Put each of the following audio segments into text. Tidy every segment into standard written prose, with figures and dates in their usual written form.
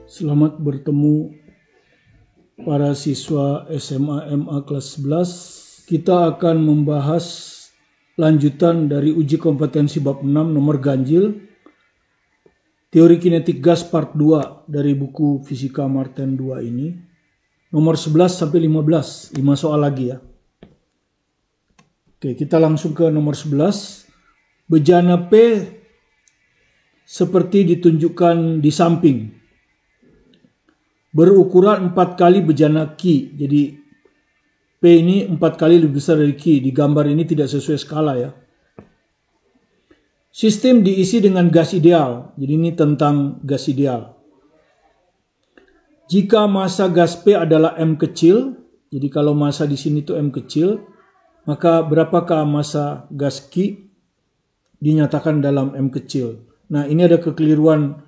Selamat bertemu para siswa SMA MA kelas 11. Kita akan membahas lanjutan dari uji kompetensi bab 6 nomor ganjil. Teori kinetik gas part 2 dari buku Fisika Martin 2 ini. Nomor 11 sampai 15, 5 soal lagi ya. Oke, kita langsung ke nomor 11. Bejana P seperti ditunjukkan di samping. Berukuran 4 kali bejana Q. Jadi P ini 4 kali lebih besar dari Q. Di gambar ini tidak sesuai skala ya. Sistem diisi dengan gas ideal. Jadi ini tentang gas ideal. Jika massa gas P adalah M kecil, jadi kalau massa di sini itu M kecil, maka berapakah massa gas Q dinyatakan dalam M kecil? Nah, ini ada kekeliruan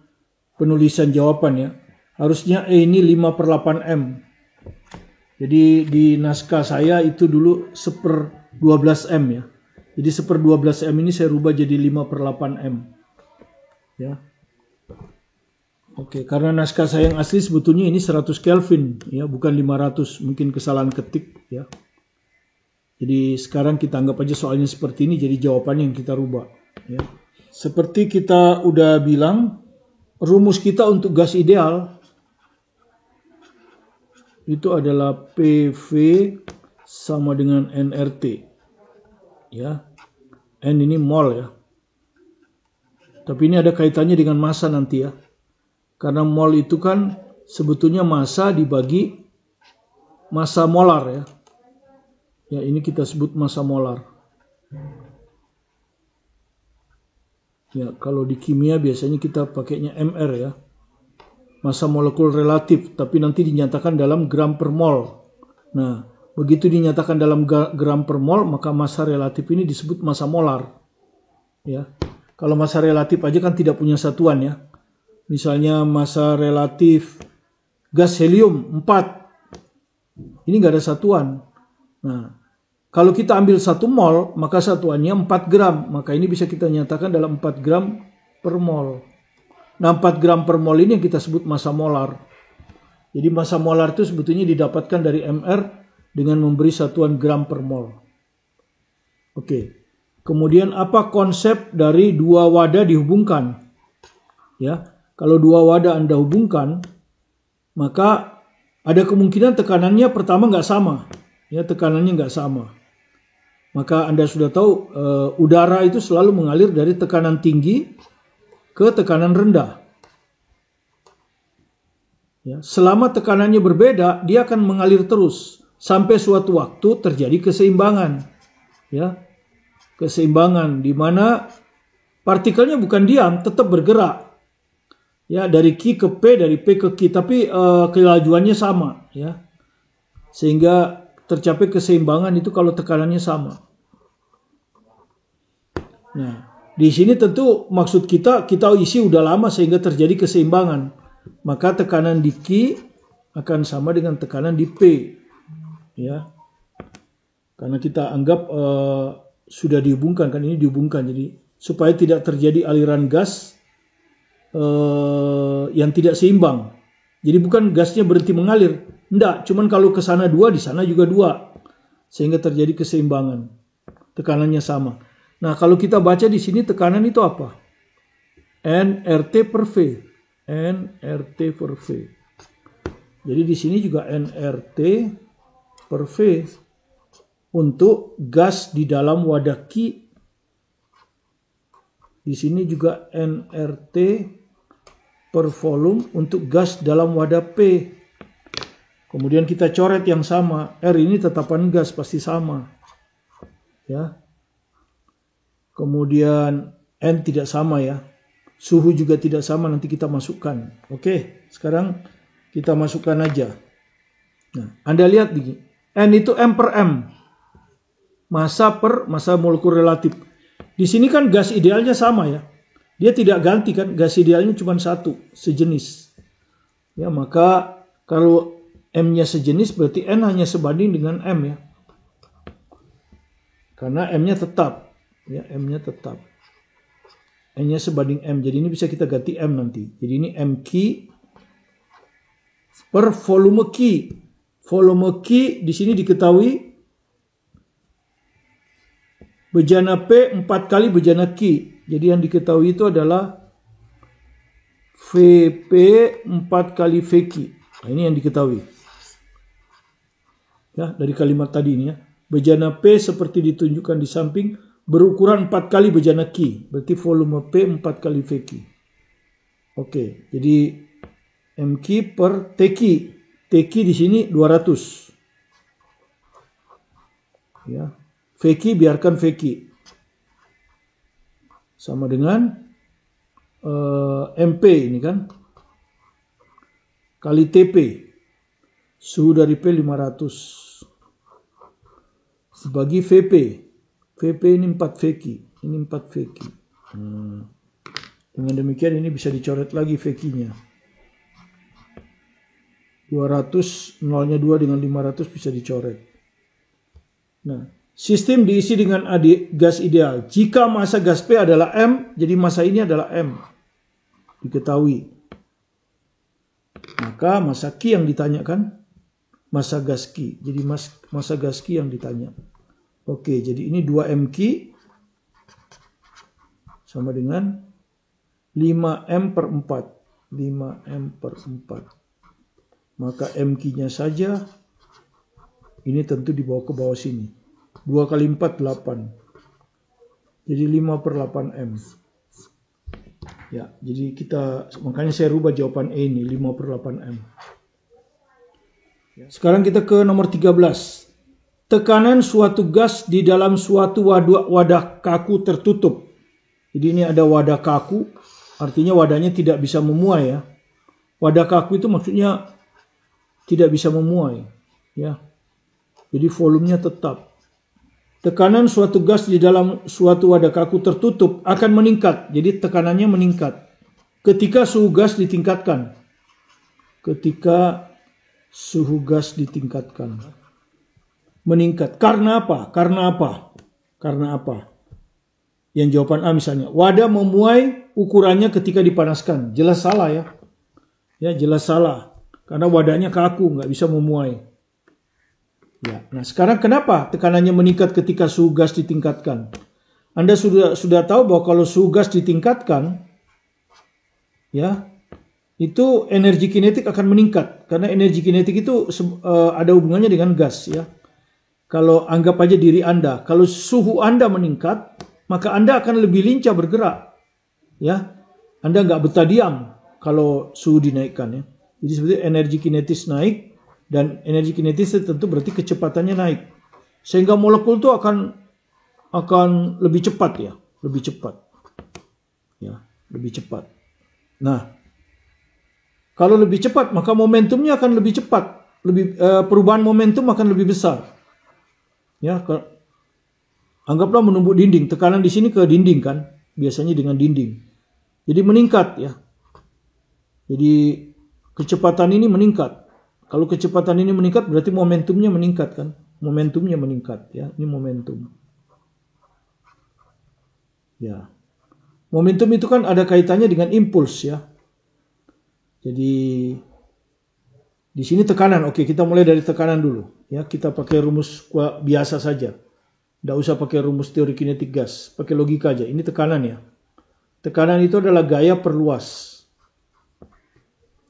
penulisan jawaban ya. Harusnya E ini 5/8M. Jadi di naskah saya itu dulu 1/12M ya. Jadi 1/12M ini saya rubah jadi 5/8M. Ya. Oke, karena naskah saya yang asli sebetulnya ini 100 Kelvin ya, bukan 500. Mungkin kesalahan ketik ya. Jadi sekarang kita anggap aja soalnya seperti ini, jadi jawabannya yang kita rubah ya. Seperti kita udah bilang, rumus kita untuk gas ideal itu adalah PV sama dengan nRT. Ya. N ini mol ya. Tapi ini ada kaitannya dengan massa nanti ya. Karena mol itu kan sebetulnya massa dibagi massa molar ya. Ya, ini kita sebut massa molar. Ya, kalau di kimia biasanya kita pakainya MR ya. Massa molekul relatif, tapi nanti dinyatakan dalam gram per mol. Nah, begitu dinyatakan dalam gram per mol, maka massa relatif ini disebut massa molar. Ya. Kalau massa relatif aja kan tidak punya satuan ya. Misalnya massa relatif gas helium 4. Ini nggak ada satuan. Nah, kalau kita ambil 1 mol, maka satuannya 4 gram. Maka ini bisa kita nyatakan dalam 4 gram per mol. Nah, 4 gram per mol ini yang kita sebut massa molar. Jadi massa molar itu sebetulnya didapatkan dari MR dengan memberi satuan gram per mol. Oke. Kemudian apa konsep dari dua wadah dihubungkan? Ya, kalau dua wadah Anda hubungkan, maka ada kemungkinan tekanannya pertama nggak sama. Ya, tekanannya nggak sama. Maka Anda sudah tahu udara itu selalu mengalir dari tekanan tinggi ke tekanan rendah. Ya, selama tekanannya berbeda, dia akan mengalir terus sampai suatu waktu terjadi keseimbangan. Ya, keseimbangan di mana partikelnya bukan diam, tetap bergerak. Ya, dari Q ke P, dari P ke Q, tapi kelajuannya sama. Ya, sehingga tercapai keseimbangan itu kalau tekanannya sama. Nah, di sini tentu maksud kita isi udah lama sehingga terjadi keseimbangan. Maka tekanan di Q akan sama dengan tekanan di P. Ya. Karena kita anggap sudah dihubungkan, kan ini dihubungkan. Jadi supaya tidak terjadi aliran gas yang tidak seimbang. Jadi bukan gasnya berhenti mengalir. Enggak, cuman kalau ke sana 2, di sana juga 2. Sehingga terjadi keseimbangan. Tekanannya sama. Nah, kalau kita baca di sini tekanan itu apa? nRT per V. nRT per V. Jadi di sini juga nRT per V untuk gas di dalam wadah Q. Di sini juga nRT per volume untuk gas dalam wadah P. Kemudian kita coret yang sama. R ini tetapan gas pasti sama. Ya. Kemudian N tidak sama ya. Suhu juga tidak sama, nanti kita masukkan. Oke, sekarang kita masukkan aja. Nah, Anda lihat nih. N itu M per M. Massa per massa molekul relatif. Di sini kan gas idealnya sama ya. Dia tidak ganti kan, gas idealnya cuma satu, sejenis. Ya, maka kalau M-nya sejenis berarti N hanya sebanding dengan M ya. Karena M-nya tetap. Ya, M-nya tetap. N-nya sebanding M. Jadi ini bisa kita ganti M nanti. Jadi ini MQ per volume Q. Volume Q di sini diketahui bejana P 4 kali bejana Q. Jadi yang diketahui itu adalah VP 4 kali VQ. Nah, ini yang diketahui. Ya, dari kalimat tadi ini ya. Bejana P seperti ditunjukkan di samping berukuran 4 kali bejana Q. Berarti volume P 4 kali VQ. Oke, jadi MQ per TQ. TQ di sini 200. Ya. VQ biarkan VQ. Sama dengan MP ini kan. Kali TP. Suhu dari P 500. Dibagi VP. VP ini 4 VQ. Ini 4 VQ. Dengan demikian ini bisa dicoret lagi VQ-nya. 200, nolnya 2 dengan 500 bisa dicoret. Nah, sistem diisi dengan gas ideal. Jika massa gas P adalah M, jadi massa ini adalah M. Diketahui. Maka massa Q yang ditanyakan, massa gas Q. Jadi massa gas Q yang ditanya. Oke, jadi ini 2mQ sama dengan 5M per 4. 5M per 4. Maka MQ-nya saja ini tentu dibawa ke bawah sini. 2 kali 4, 8. Jadi 5 per 8M. Ya, jadi makanya saya rubah jawaban E ini, 5 per 8M. Sekarang kita ke nomor 13. Tekanan suatu gas di dalam suatu wadah kaku tertutup. Jadi ini ada wadah kaku, artinya wadahnya tidak bisa memuai ya. Wadah kaku itu maksudnya tidak bisa memuai ya. Jadi volumenya tetap. Tekanan suatu gas di dalam suatu wadah kaku tertutup akan meningkat. Jadi tekanannya meningkat ketika suhu gas ditingkatkan. Ketika suhu gas ditingkatkan. Meningkat. Karena apa? Karena apa? Karena apa? Yang jawaban A misalnya. Wadah memuai ukurannya ketika dipanaskan. Jelas salah ya. Ya jelas salah. Karena wadahnya kaku, nggak bisa memuai. Ya, nah sekarang kenapa tekanannya meningkat ketika suhu gas ditingkatkan? Anda sudah tahu bahwa kalau suhu gas ditingkatkan, ya, itu energi kinetik akan meningkat karena energi kinetik itu ada hubungannya dengan gas, ya. Kalau anggap aja diri Anda, kalau suhu Anda meningkat, maka Anda akan lebih lincah bergerak, ya. Anda nggak betah diam kalau suhu dinaikkan, ya. Jadi seperti energi kinetis naik. Dan energi kinetis tentu berarti kecepatannya naik. Sehingga molekul itu akan lebih cepat ya. Lebih cepat. Ya, lebih cepat. Nah, kalau lebih cepat maka momentumnya akan lebih cepat. Perubahan momentum akan lebih besar. Ya, anggaplah menumbuk dinding. Tekanan di sini ke dinding kan. Biasanya dengan dinding. Jadi meningkat ya. Jadi kecepatan ini meningkat. Kalau kecepatan ini meningkat berarti momentumnya meningkat kan? Momentumnya meningkat ya. Ini momentum. Ya. Momentum itu kan ada kaitannya dengan impuls ya. Jadi di sini tekanan. Oke, kita mulai dari tekanan dulu ya. Kita pakai rumus biasa saja. Tidak usah pakai rumus teori kinetik gas. Pakai logika aja. Ini tekanan ya. Tekanan itu adalah gaya per luas.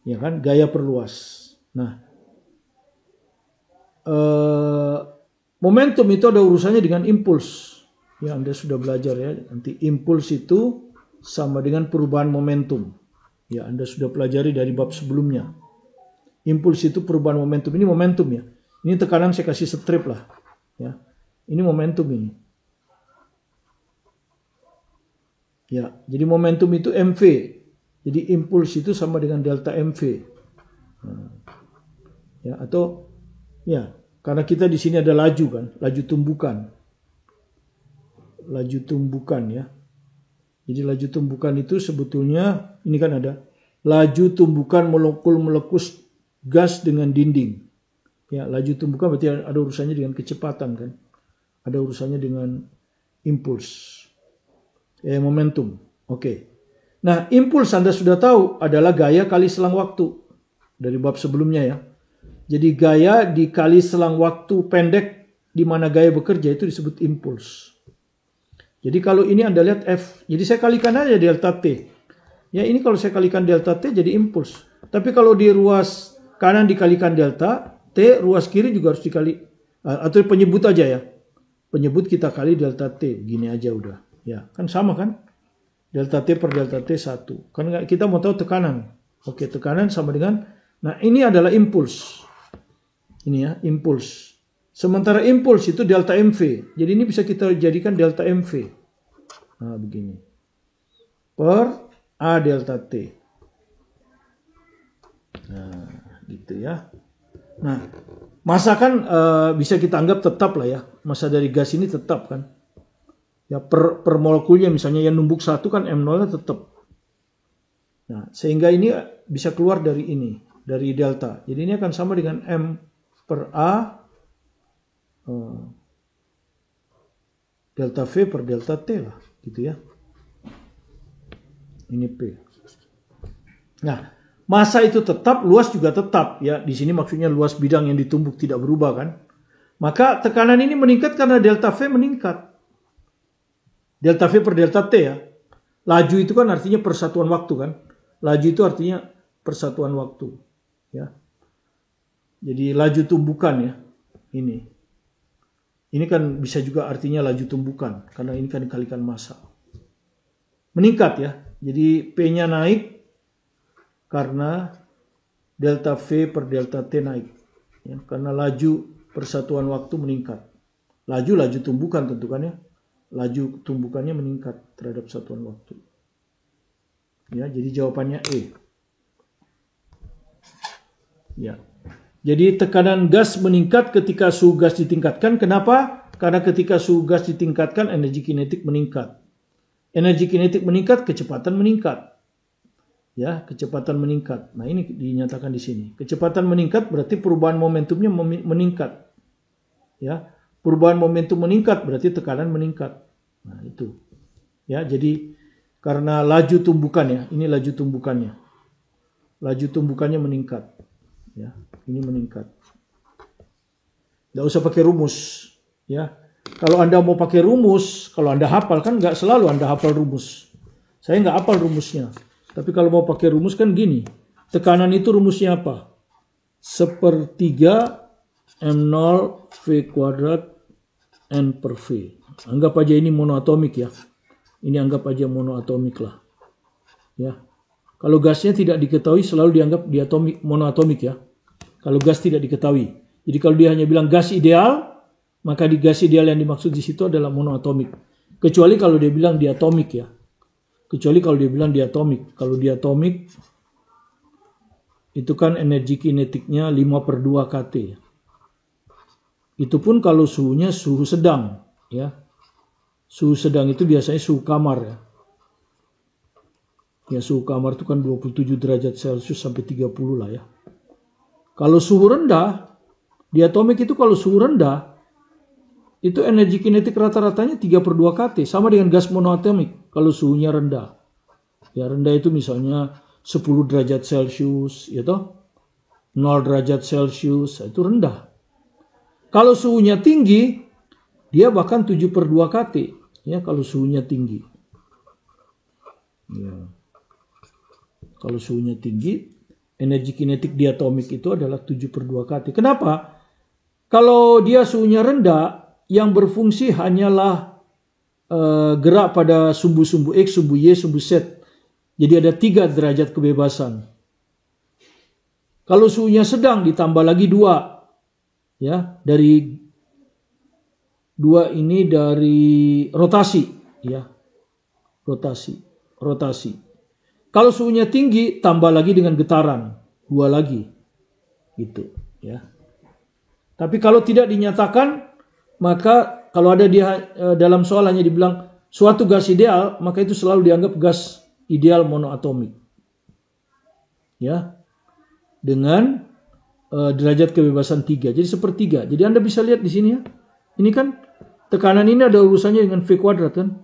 Ya kan? Gaya per luas. Nah, momentum itu ada urusannya dengan impuls. Ya, Anda sudah belajar ya. Nanti impuls itu sama dengan perubahan momentum. Ya, Anda sudah pelajari dari bab sebelumnya. Impuls itu perubahan momentum. Ini momentum ya. Ini tekanan saya kasih strip lah. Ya, ini momentum ini. Ya, jadi momentum itu mv. Jadi impuls itu sama dengan delta mv. Ya, atau ya, karena kita di sini ada laju kan, laju tumbukan. Laju tumbukan ya. Jadi laju tumbukan itu sebetulnya ini kan ada laju tumbukan molekul-molekul gas dengan dinding. Ya, laju tumbukan berarti ada urusannya dengan kecepatan kan. Ada urusannya dengan impuls. Momentum. Oke. Nah, impuls Anda sudah tahu adalah gaya kali selang waktu. dari bab sebelumnya ya. Jadi gaya dikali selang waktu pendek di mana gaya bekerja itu disebut impuls. Jadi kalau ini Anda lihat F, jadi saya kalikan aja delta T. Ya ini kalau saya kalikan delta T jadi impuls. Tapi kalau di ruas kanan dikalikan delta T, ruas kiri juga harus dikali. Atau penyebut aja ya. Penyebut kita kali delta T. Gini aja udah. Ya kan sama kan? Delta T per delta T 1. Kan kita mau tahu tekanan. Oke, tekanan sama dengan, nah ini adalah impuls. Ini ya, impuls. Sementara impuls itu delta MV. Jadi ini bisa kita jadikan delta MV. Nah, begini. Per A delta T. Nah, gitu ya. Nah, masa kan bisa kita anggap tetap lah ya. Masa dari gas ini tetap kan. Ya per molekulnya misalnya yang numbuk 1 kan M0-nya tetap. Nah, sehingga ini bisa keluar dari ini, dari delta. Jadi ini akan sama dengan M per A delta V per delta T lah, gitu ya. Ini P. Nah, massa itu tetap, luas juga tetap ya. Di sini maksudnya luas bidang yang ditumbuk tidak berubah kan. Maka tekanan ini meningkat karena delta V meningkat. Delta V per delta T ya. Laju itu kan artinya persatuan waktu kan. Laju itu artinya persatuan waktu ya. Jadi laju tumbukan ya. Ini kan bisa juga artinya laju tumbukan karena ini kan dikalikan massa. Meningkat ya. Jadi P-nya naik karena delta V per delta T naik. Ya, karena laju persatuan waktu meningkat. Laju tumbukan tentu kan ya. Laju tumbukannya meningkat terhadap satuan waktu. Ya, jadi jawabannya E. Ya. Jadi tekanan gas meningkat ketika suhu gas ditingkatkan. Kenapa? Karena ketika suhu gas ditingkatkan, energi kinetik meningkat. Energi kinetik meningkat, kecepatan meningkat. Ya, kecepatan meningkat. Nah, ini dinyatakan di sini. Kecepatan meningkat berarti perubahan momentumnya meningkat. Ya, perubahan momentum meningkat berarti tekanan meningkat. Nah, itu. Ya, jadi karena laju tumbukan ya, ini laju tumbukannya. Laju tumbukannya meningkat. Ya, ini meningkat. Nggak usah pakai rumus. Ya, kalau Anda mau pakai rumus, kalau Anda hafal kan nggak selalu Anda hafal rumus. Saya nggak hafal rumusnya. Tapi kalau mau pakai rumus kan gini. Tekanan itu rumusnya apa? 1/3 M0 V kuadrat N per V. Anggap aja ini monoatomik ya. Ini anggap aja monoatomik lah. Ya. Kalau gasnya tidak diketahui selalu dianggap diatomik, monoatomik ya. Kalau gas tidak diketahui. Jadi kalau dia hanya bilang gas ideal, maka di gas ideal yang dimaksud di situ adalah monoatomik. Kecuali kalau dia bilang diatomik ya. Kecuali kalau dia bilang diatomik. Kalau diatomik itu kan energi kinetiknya 5/2 kT. Itu pun kalau suhunya suhu sedang ya. Suhu sedang itu biasanya suhu kamar ya. Ya suhu kamar itu kan 27 derajat Celcius sampai 30 lah ya. Kalau suhu rendah, diatomik itu kalau suhu rendah, itu energi kinetik rata-ratanya 3/2 kT. Sama dengan gas monoatomik kalau suhunya rendah. Ya rendah itu misalnya 10 derajat Celcius, ya toh? 0 derajat Celcius, itu rendah. Kalau suhunya tinggi, dia bahkan 7/2 kT. Ya kalau suhunya tinggi. Ya. Kalau suhunya tinggi, energi kinetik diatomik itu adalah 7/2 kT. Kenapa? Kalau dia suhunya rendah, yang berfungsi hanyalah gerak pada sumbu-sumbu X, sumbu Y, sumbu Z. Jadi ada 3 derajat kebebasan. Kalau suhunya sedang ditambah lagi 2. Ya, dari 2 ini dari rotasi. Ya, rotasi. Kalau suhunya tinggi, tambah lagi dengan getaran. 2 lagi. Gitu. Ya. Tapi kalau tidak dinyatakan, maka kalau ada dia dalam soal hanya dibilang suatu gas ideal, maka itu selalu dianggap gas ideal monoatomik. Ya. Dengan derajat kebebasan 3. Jadi 1/3. Jadi Anda bisa lihat di sini ya. Ini kan tekanan ini ada urusannya dengan V kuadrat kan.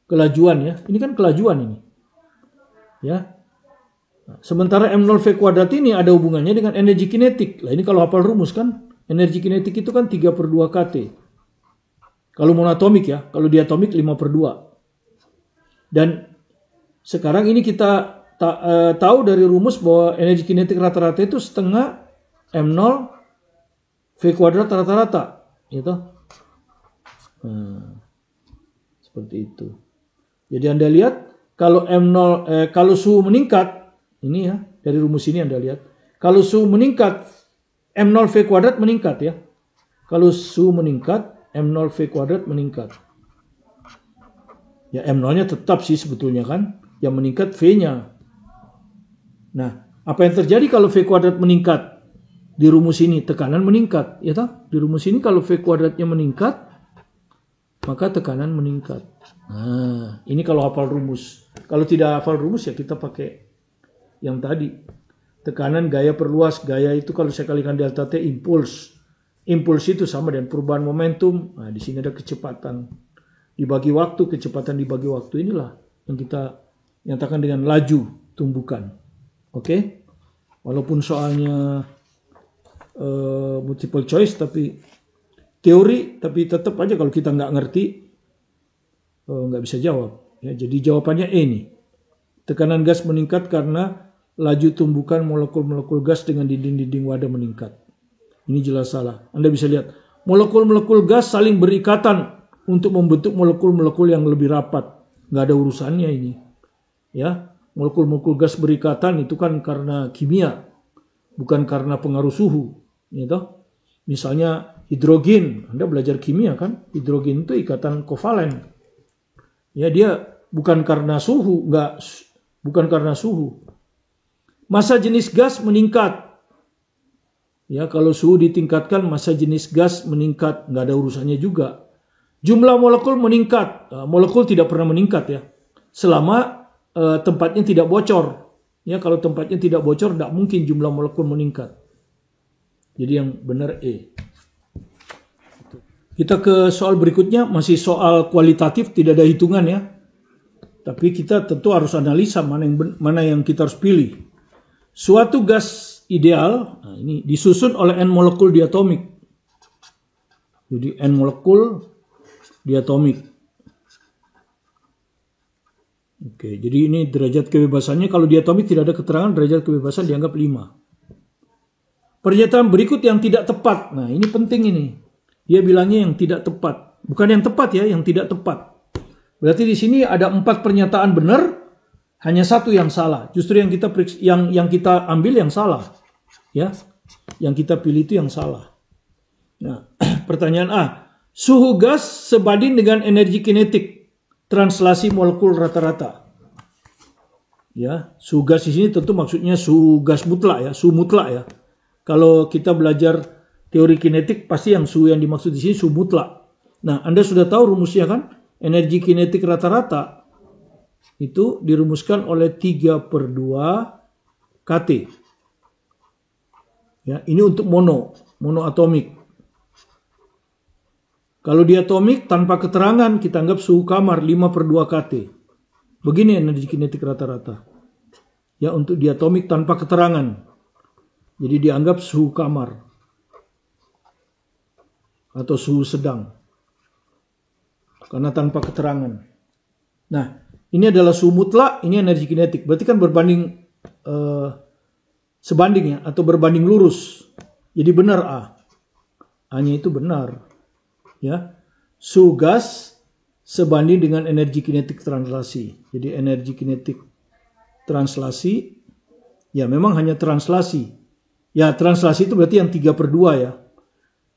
Kelajuan ya. Ini kan kelajuan ini. Ya. Sementara M0V² ini ada hubungannya dengan energi kinetik. Lah ini kalau hafal rumus kan, energi kinetik itu kan 3/2 kT. Kalau monoatomik ya, kalau diatomik 5/2. Dan sekarang ini kita tahu dari rumus bahwa energi kinetik rata-rata itu setengah M0V² rata-rata. Gitu. Seperti itu. Jadi Anda lihat kalau kalau suhu meningkat, ini ya dari rumus ini Anda lihat, kalau suhu meningkat M0V² meningkat ya. Kalau suhu meningkat M0V² meningkat. Ya M0-nya tetap sih sebetulnya kan, yang meningkat V-nya. Nah, apa yang terjadi kalau V² meningkat? Di rumus ini tekanan meningkat, ya toh? Di rumus ini kalau V²-nya meningkat, maka tekanan meningkat. Nah, ini kalau hafal rumus. Kalau tidak hafal rumus ya kita pakai yang tadi. Tekanan gaya perluas, gaya itu kalau saya kalikan delta T impuls. Impuls itu sama dengan perubahan momentum. Nah, di sini ada kecepatan dibagi waktu, kecepatan dibagi waktu, inilah yang kita nyatakan dengan laju tumbukan. Oke? Walaupun soalnya multiple choice tapi teori, tapi tetap aja kalau kita nggak ngerti nggak bisa jawab. Ya, jadi jawabannya E nih. Tekanan gas meningkat karena laju tumbukan molekul-molekul gas dengan dinding-dinding wadah meningkat. Ini jelas salah. Anda bisa lihat molekul-molekul gas saling berikatan untuk membentuk molekul-molekul yang lebih rapat. Nggak ada urusannya ini. Ya, molekul-molekul gas berikatan itu kan karena kimia, bukan karena pengaruh suhu. Gitu. Misalnya hidrogen, Anda belajar kimia kan? Hidrogen itu ikatan kovalen. Ya, dia bukan karena suhu, bukan karena suhu. Massa jenis gas meningkat. Ya, kalau suhu ditingkatkan, massa jenis gas meningkat, nggak ada urusannya juga. Jumlah molekul meningkat. Molekul tidak pernah meningkat ya, selama tempatnya tidak bocor. Ya, kalau tempatnya tidak bocor, tidak mungkin jumlah molekul meningkat. Jadi yang benar E. Kita ke soal berikutnya, masih soal kualitatif, tidak ada hitungan ya. Tapi kita tentu harus analisa mana yang kita harus pilih. Suatu gas ideal, nah ini disusun oleh N molekul diatomik. Jadi N molekul diatomik. Oke, jadi ini derajat kebebasannya. Kalau diatomik tidak ada keterangan, derajat kebebasan dianggap 5. Pernyataan berikut yang tidak tepat. Nah, ini penting ini. Dia bilangnya yang tidak tepat. Bukan yang tepat ya, yang tidak tepat. Berarti di sini ada 4 pernyataan benar, hanya 1 yang salah. Justru yang kita ambil yang salah. Ya. Yang kita pilih itu yang salah. Nah, pertanyaan A. Suhu gas sebanding dengan energi kinetik translasi molekul rata-rata. Ya, suhu gas di sini tentu maksudnya suhu gas mutlak ya, suhu mutlak ya. Kalau kita belajar teori kinetik pasti yang suhu yang dimaksud di sini suhu mutlak. Nah, Anda sudah tahu rumusnya kan? Energi kinetik rata-rata itu dirumuskan oleh 3/2 kT. Ya, ini untuk monoatomik. Kalau diatomik tanpa keterangan kita anggap suhu kamar 5/2 kT. Begini energi kinetik rata-rata. Ya, untuk diatomik tanpa keterangan. Jadi dianggap suhu kamar atau suhu sedang. Karena tanpa keterangan. Nah, ini adalah suhu mutlak, ini energi kinetik. Berarti kan berbanding sebanding ya, atau berbanding lurus. Jadi benar A. A-nya itu benar. Ya, suhu gas sebanding dengan energi kinetik translasi. Jadi energi kinetik translasi, ya memang hanya translasi. Ya, translasi itu berarti yang 3/2 ya.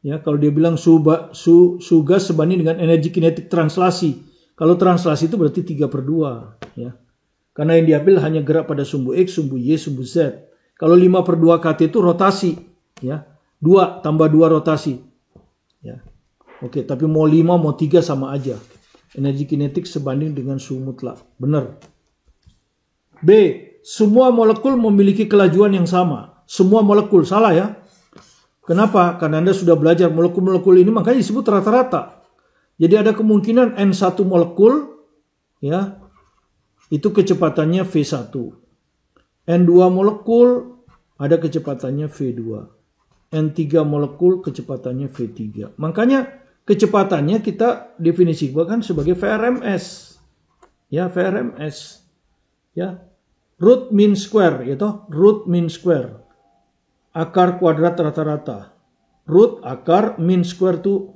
Ya, kalau dia bilang suhu gas sebanding dengan energi kinetik translasi. Kalau translasi itu berarti 3/2 ya. Karena yang diambil hanya gerak pada sumbu X, sumbu Y, sumbu Z. Kalau 5/2 kT itu rotasi ya. 2 tambah 2 rotasi. Ya. Oke, tapi mau 5 mau 3 sama aja. Energi kinetik sebanding dengan suhu mutlak. Benar. B. Semua molekul memiliki kelajuan yang sama. Semua molekul, salah ya. Kenapa? Karena Anda sudah belajar molekul-molekul ini makanya disebut rata-rata. Jadi ada kemungkinan N1 molekul ya, itu kecepatannya V1. N2 molekul ada kecepatannya V2. N3 molekul kecepatannya V3. Makanya kecepatannya kita definisikan sebagai VRMS. Ya, VRMS. Ya. Root mean square, yaitu root mean square. Akar kuadrat rata-rata. Root akar, mean square itu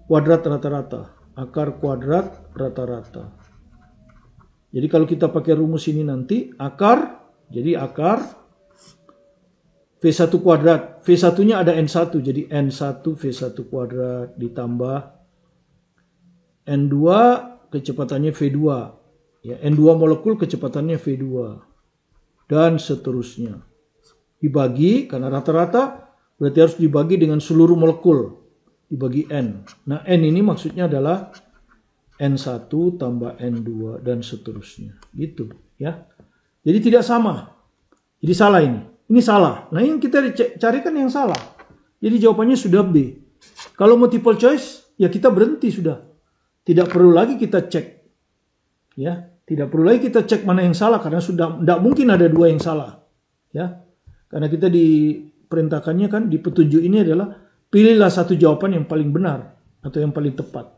kuadrat rata-rata. Akar kuadrat rata-rata. Jadi kalau kita pakai rumus ini nanti, akar, jadi akar V1 kuadrat. V1-nya ada N1, jadi N1 V1 kuadrat ditambah N2 kecepatannya V2. Ya, N2 molekul kecepatannya V2. Dan seterusnya. Dibagi, karena rata-rata berarti harus dibagi dengan seluruh molekul. Dibagi N. Nah, N ini maksudnya adalah N1 tambah N2 dan seterusnya. Gitu ya. Jadi tidak sama. Jadi salah ini. Ini salah. Nah, yang kita carikan yang salah. Jadi jawabannya sudah B. Kalau multiple choice, ya kita berhenti sudah. Tidak perlu lagi kita cek. Ya, tidak perlu lagi kita cek mana yang salah karena sudah tidak mungkin ada dua yang salah. Ya. Karena kita diperintahkannya kan di petunjuk ini adalah pilihlah satu jawaban yang paling benar atau yang paling tepat.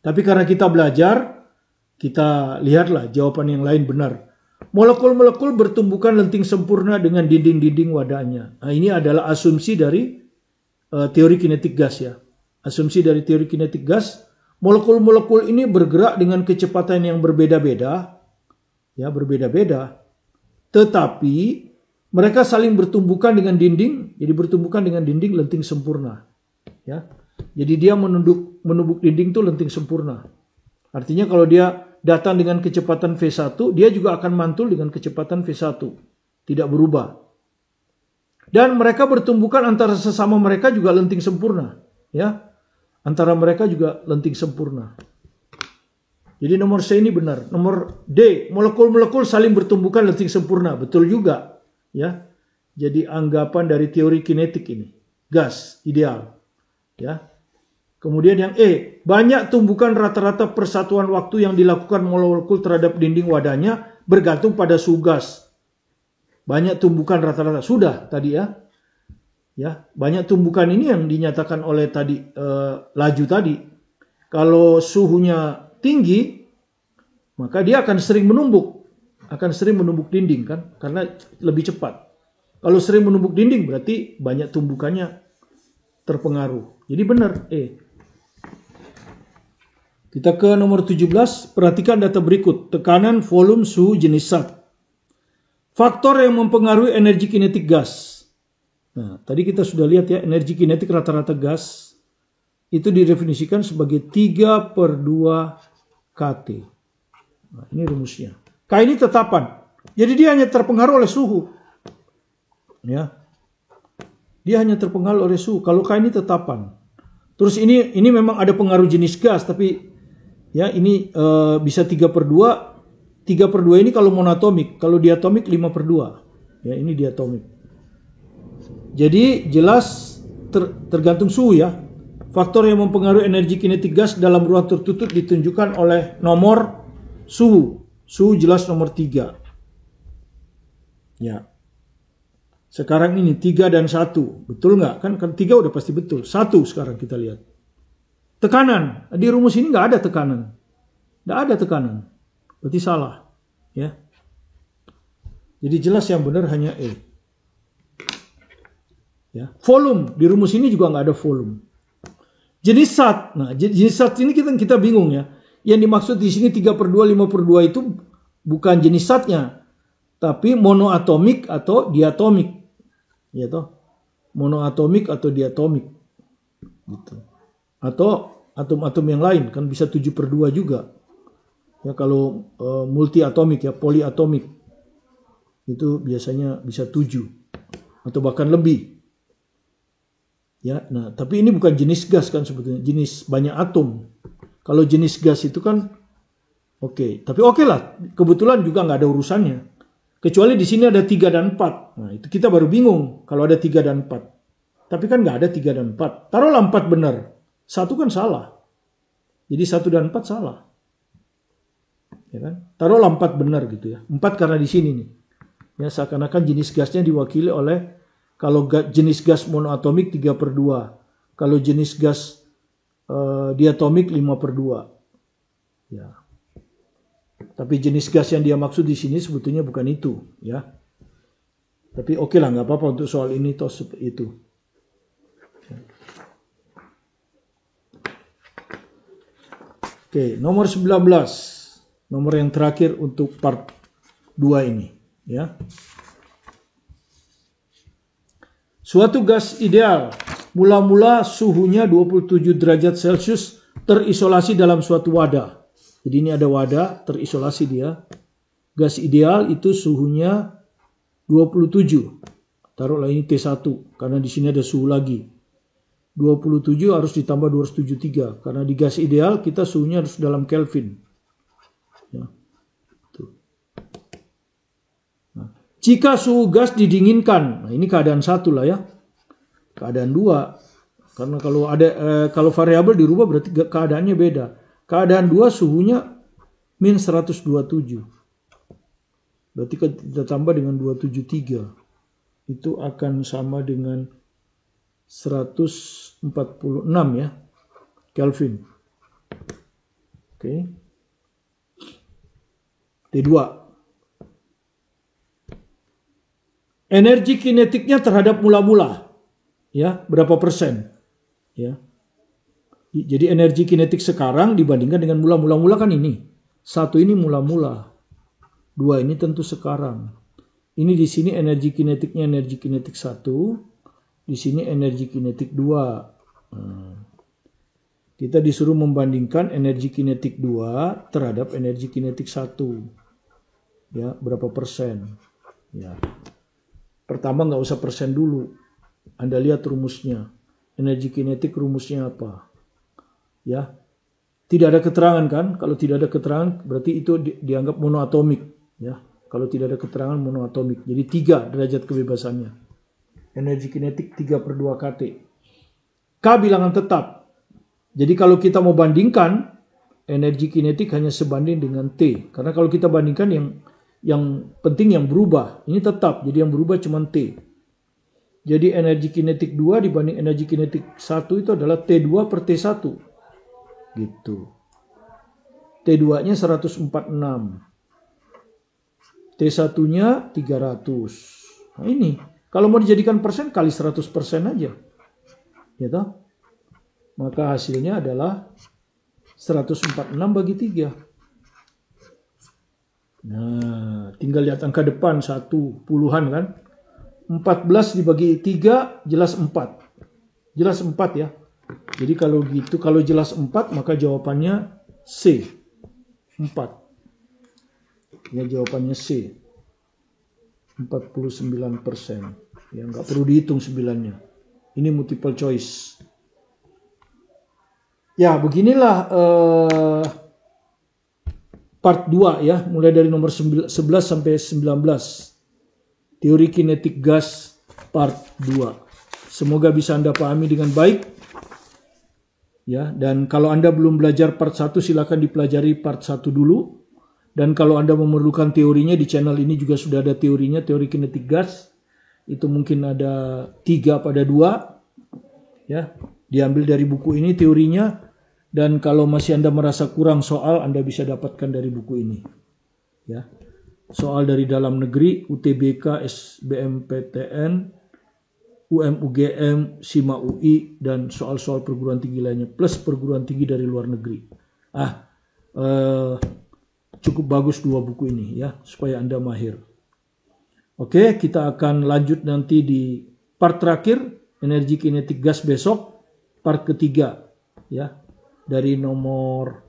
Tapi karena kita belajar, kita lihatlah jawaban yang lain benar. Molekul-molekul bertumbukan lenting sempurna dengan dinding-dinding wadahnya. Nah, ini adalah asumsi dari teori kinetik gas ya. Asumsi dari teori kinetik gas, molekul-molekul ini bergerak dengan kecepatan yang berbeda-beda, ya berbeda-beda. Tetapi mereka saling bertumbukan dengan dinding, jadi bertumbukan dengan dinding lenting sempurna, ya. Jadi dia menumbuk dinding itu lenting sempurna. Artinya kalau dia datang dengan kecepatan V1, dia juga akan mantul dengan kecepatan V1. Tidak berubah. Dan mereka bertumbukan antara sesama mereka juga lenting sempurna. Ya, antara mereka juga lenting sempurna. Jadi nomor C ini benar. Nomor D, molekul-molekul saling bertumbukan lenting sempurna. Betul juga. Ya, jadi anggapan dari teori kinetik ini. Gas, ideal. Ya. Kemudian yang E, banyak tumbukan rata-rata persatuan waktu yang dilakukan molekul terhadap dinding wadahnya bergantung pada suhu gas. Banyak tumbukan rata-rata sudah tadi ya. Ya, banyak tumbukan ini yang dinyatakan oleh tadi laju tadi. Kalau suhunya tinggi, maka dia akan sering menumbuk, dinding kan, karena lebih cepat. Kalau sering menumbuk dinding berarti banyak tumbukannya terpengaruh. Jadi benar Kita ke nomor 17, perhatikan data berikut. Tekanan, volume, suhu, jenis zat. Faktor yang mempengaruhi energi kinetik gas. Nah, tadi kita sudah lihat ya, energi kinetik rata-rata gas itu didefinisikan sebagai 3/2 kT. Nah, ini rumusnya. K ini tetapan. Jadi dia hanya terpengaruh oleh suhu. Ya. Dia hanya terpengaruh oleh suhu. Kalau K ini tetapan. Terus ini memang ada pengaruh jenis gas, tapi ya ini bisa 3/2. 3/2 ini kalau monoatomik. Kalau diatomik 5/2. Ya, ini diatomik. Jadi jelas tergantung suhu ya. Faktor yang mempengaruhi energi kinetik gas dalam ruang tertutup ditunjukkan oleh nomor suhu. Suhu jelas nomor 3. Ya. Sekarang ini 3 dan 1. Betul nggak? Kan 3 udah pasti betul. 1 sekarang kita lihat. Tekanan. Di rumus ini nggak ada tekanan. Nggak ada tekanan. Berarti salah. Ya. Jadi jelas yang benar hanya E. Ya. Volume. Di rumus ini juga nggak ada volume. Jenis zat. Nah, jenis zat ini kita bingung ya. Yang dimaksud di sini 3/2, 5/2 itu bukan jenis zatnya. Tapi monoatomik atau diatomik. Ya toh, monoatomik atau diatomik, gitu. Atau atom-atom yang lain kan bisa 7/2 juga. Ya kalau multiatomik ya poliatomik itu biasanya bisa 7 atau bahkan lebih. Ya, nah tapi ini bukan jenis gas kan sebetulnya, jenis banyak atom. Kalau jenis gas itu kan oke. Tapi oke lah, kebetulan juga nggak ada urusannya. Kecuali di sini ada 3 dan 4. Nah, itu kita baru bingung kalau ada 3 dan 4. Tapi kan nggak ada 3 dan 4. Taruhlah 4 benar. 1 kan salah. Jadi 1 dan 4 salah. Ya kan? Taruhlah 4 benar gitu ya. 4 karena di sini nih. Ya, seakan-akan jenis gasnya diwakili oleh, kalau jenis gas monoatomik 3/2. Kalau jenis gas diatomik 5/2. Ya. Tapi jenis gas yang dia maksud di sini sebetulnya bukan itu, ya. Tapi oke lah, nggak apa-apa untuk soal ini toh seperti itu. Oke, nomor 19. Nomor yang terakhir untuk part 2 ini, ya. Suatu gas ideal mula-mula suhunya 27 derajat Celcius terisolasi dalam suatu wadah. Jadi ini ada wadah, terisolasi dia. Gas ideal itu suhunya 27. Taruhlah ini T1 karena di sini ada suhu lagi. 27 harus ditambah 273 karena di gas ideal kita suhunya harus dalam Kelvin. Ya. Tuh. Nah, jika suhu gas didinginkan, nah ini keadaan 1 lah ya. Keadaan 2, karena kalau variabel dirubah berarti keadaannya beda. Keadaan 2 suhunya min 127. Berarti kita tambah dengan 273. Itu akan sama dengan 146 ya, Kelvin. Oke. T2. Energi kinetiknya terhadap mula-mula. Ya, berapa persen? Ya. Jadi energi kinetik sekarang dibandingkan dengan mula-mula kan ini. 1 ini mula-mula. 2 ini tentu sekarang. Ini di sini energi kinetiknya energi kinetik 1. Di sini energi kinetik 2. Kita disuruh membandingkan energi kinetik 2 terhadap energi kinetik 1. Ya, berapa persen? Ya. Pertama nggak usah persen dulu. Anda lihat rumusnya. Energi kinetik rumusnya apa? Ya, tidak ada keterangan kan? Kalau tidak ada keterangan berarti itu dianggap monoatomik. Ya, kalau tidak ada keterangan monoatomik. Jadi 3 derajat kebebasannya. Energi kinetik 3/2 kT. K bilangan tetap. Jadi kalau kita mau bandingkan, energi kinetik hanya sebanding dengan T. Karena kalau kita bandingkan yang penting yang berubah. Ini tetap, jadi yang berubah cuma T. Jadi energi kinetik 2 dibanding energi kinetik 1 itu adalah T2 per T1. Gitu. T2-nya 146. T1-nya 300. Nah ini, kalau mau dijadikan persen kali 100% aja. Ya toh? Maka hasilnya adalah 146 bagi 3. Nah, tinggal lihat angka depan 1 puluhan kan. 14 dibagi 3 jelas 4. Jelas 4 ya. Jadi kalau gitu, kalau jelas 4 maka jawabannya C. 4. Ya, jawabannya C. 49%. Ya, nggak perlu dihitung 9-nya. Ini multiple choice. Ya, beginilah part 2 ya, mulai dari nomor 11 sampai 19. Teori kinetik gas part 2. Semoga bisa Anda pahami dengan baik. Ya, dan kalau Anda belum belajar part 1 silakan dipelajari part 1 dulu. Dan kalau Anda memerlukan teorinya di channel ini juga sudah ada teorinya, teori kinetik gas. Itu mungkin ada 3/2. Ya, diambil dari buku ini teorinya. Dan kalau masih Anda merasa kurang soal, Anda bisa dapatkan dari buku ini. Ya. Soal dari dalam negeri, UTBK, SBMPTN, UM-UGM, SIMA UI, dan soal-soal perguruan tinggi lainnya, plus perguruan tinggi dari luar negeri. Cukup bagus 2 buku ini ya, supaya Anda mahir. Oke, kita akan lanjut nanti di part terakhir, energi kinetik gas besok, part ketiga ya, dari nomor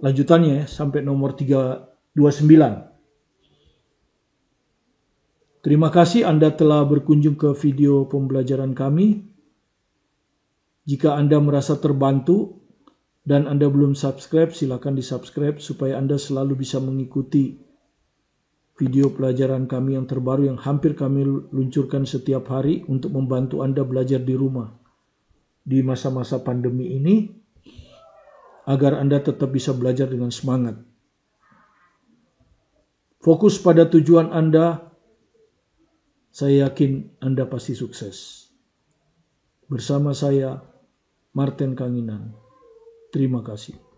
lanjutannya ya, sampai nomor 329. Terima kasih Anda telah berkunjung ke video pembelajaran kami. Jika Anda merasa terbantu dan Anda belum subscribe, silakan di-subscribe supaya Anda selalu bisa mengikuti video pelajaran kami yang terbaru yang hampir kami luncurkan setiap hari untuk membantu Anda belajar di rumah di masa-masa pandemi ini agar Anda tetap bisa belajar dengan semangat. Fokus pada tujuan Anda, saya yakin Anda pasti sukses. Bersama saya, Martin Kanginan. Terima kasih.